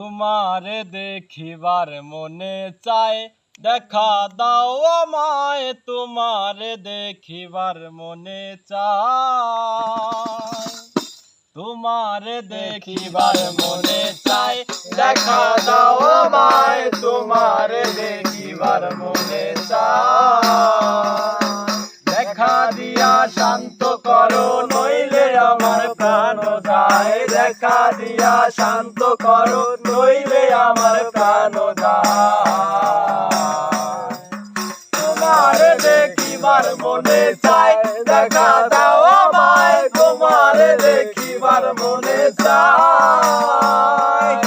তোমারে দেখিবার মনে চায়, দেখা দাও আমায়। তোমারে দেখিবার মনে চায়, তোমারে দেখিবার মনে চায়, দেখা দাও আমায়। তোমারে দেখিবার মনে চায়, দেখা দিয়া শান্ত করো, নইলে আমার প্রাণ যায়। দেখা দিয়া শান্ত করো, নইলে আমার প্রাণ যায়। তোমারে দেখিবার মনে চায়, দেখা দাও আমায়। তোমারে দেখিবার মনে চায়।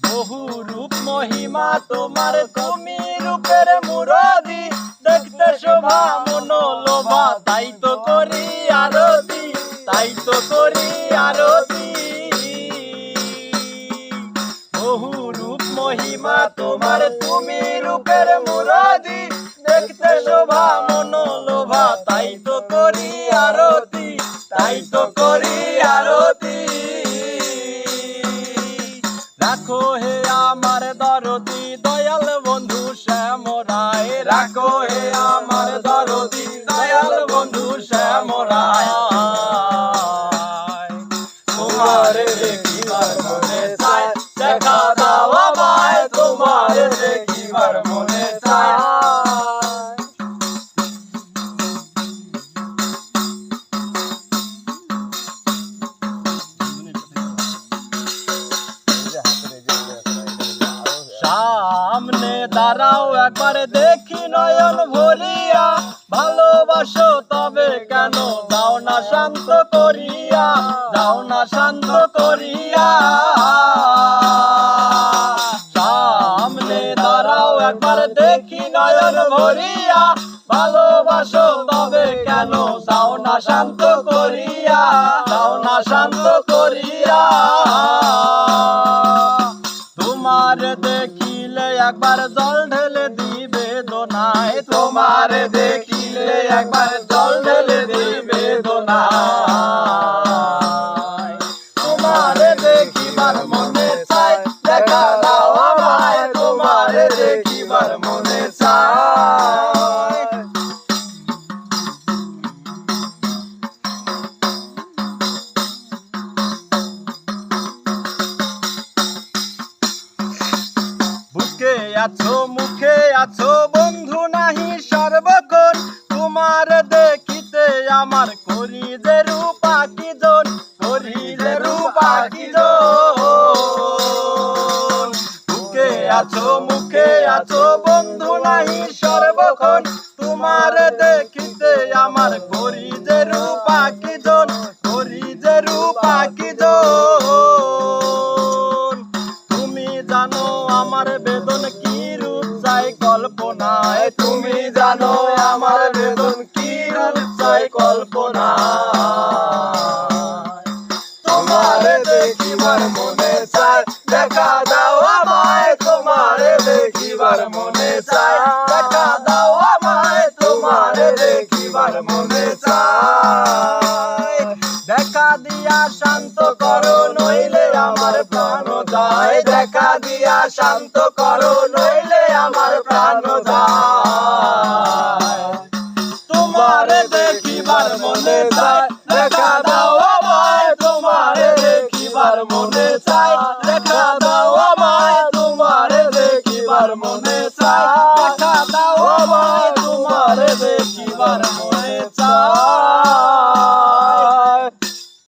বহু রূপ মহিমা তোমার, তুমি রূপের মুরাদি। দেখতে শোভা মনোলোভা, তাই তো করি আরতি, তাই তো করি আরতি। বহু রূপ মহিমা তোমার, তুমি রূপের মুরাদি। দেখতে শোভা মনোলোভা, তাই তো করি আরতি, তাই তো করি আরতি। রাখো হে আমার দরদি, দয়াল বন্ধু শ্যাম রায়। রাখো হে আমার দরদি, দয়াল বন্ধু শ্যাম রায়। তোমারে দেখিবার মনে চায়, দেখা দাও আমায়। তোমারে দেখিবার মনে চায়। সামনে দাঁড়াও একবার, দেখি নয়ন ভরিয়া। ভালোবাসো তবে কেন যাও না শান্ত করিয়া, যাও না শান্ত করিয়া। সামনে দাঁড়াও একবার, দেখি নয়ন ভরিয়া। ভালোবাসো তবে কেন যাও না শান্ত করিয়া, যাও না শান্ত করিয়া। তোমারে দেখিলে একবার জল ঢেলে দিবে দোনায়। তোমারে দেখিলে একবার জল ঢেলে দিবে দোনায়। তোমারে দেখিবার মনে চায়, দেখা দাও আমায়। তোমারে দেখিবার মনে চায়। বুকে আছো মুখে আছো বন্ধু নাহি সর্বক্ষণ। তোমার দেখিতে আমার করি যে রূপা কি জন, করি যে রূপা কি জন। বুকে আছো মুখে আছো বন্ধু নাহি সর্বক্ষণ। তোমার দেখিতে আমার করি যে রূপা কি জন, করি যে রূপা কি জন। তুমি জানো আমার বেদন কি রূপ চাই কল্পনায়। তুমি জানো আমার বেদন কি রূপ চাই কল্পনায়। তোমারে দেখিবার মনে চায়, দেখা দাও আমায়। তোমারে দেখিবার মনে চায়, দেখা দাও আমায়। তোমারে দেখিবার মনে চায়। দেখা দিয়া শান্ত করো, নইলে আমার প্রাণ যায়। দেখা দিয়া শান্ত করো, নইলে আমার প্রাণ যায়। তোমারে দেখিবার মনে চায়, দেখা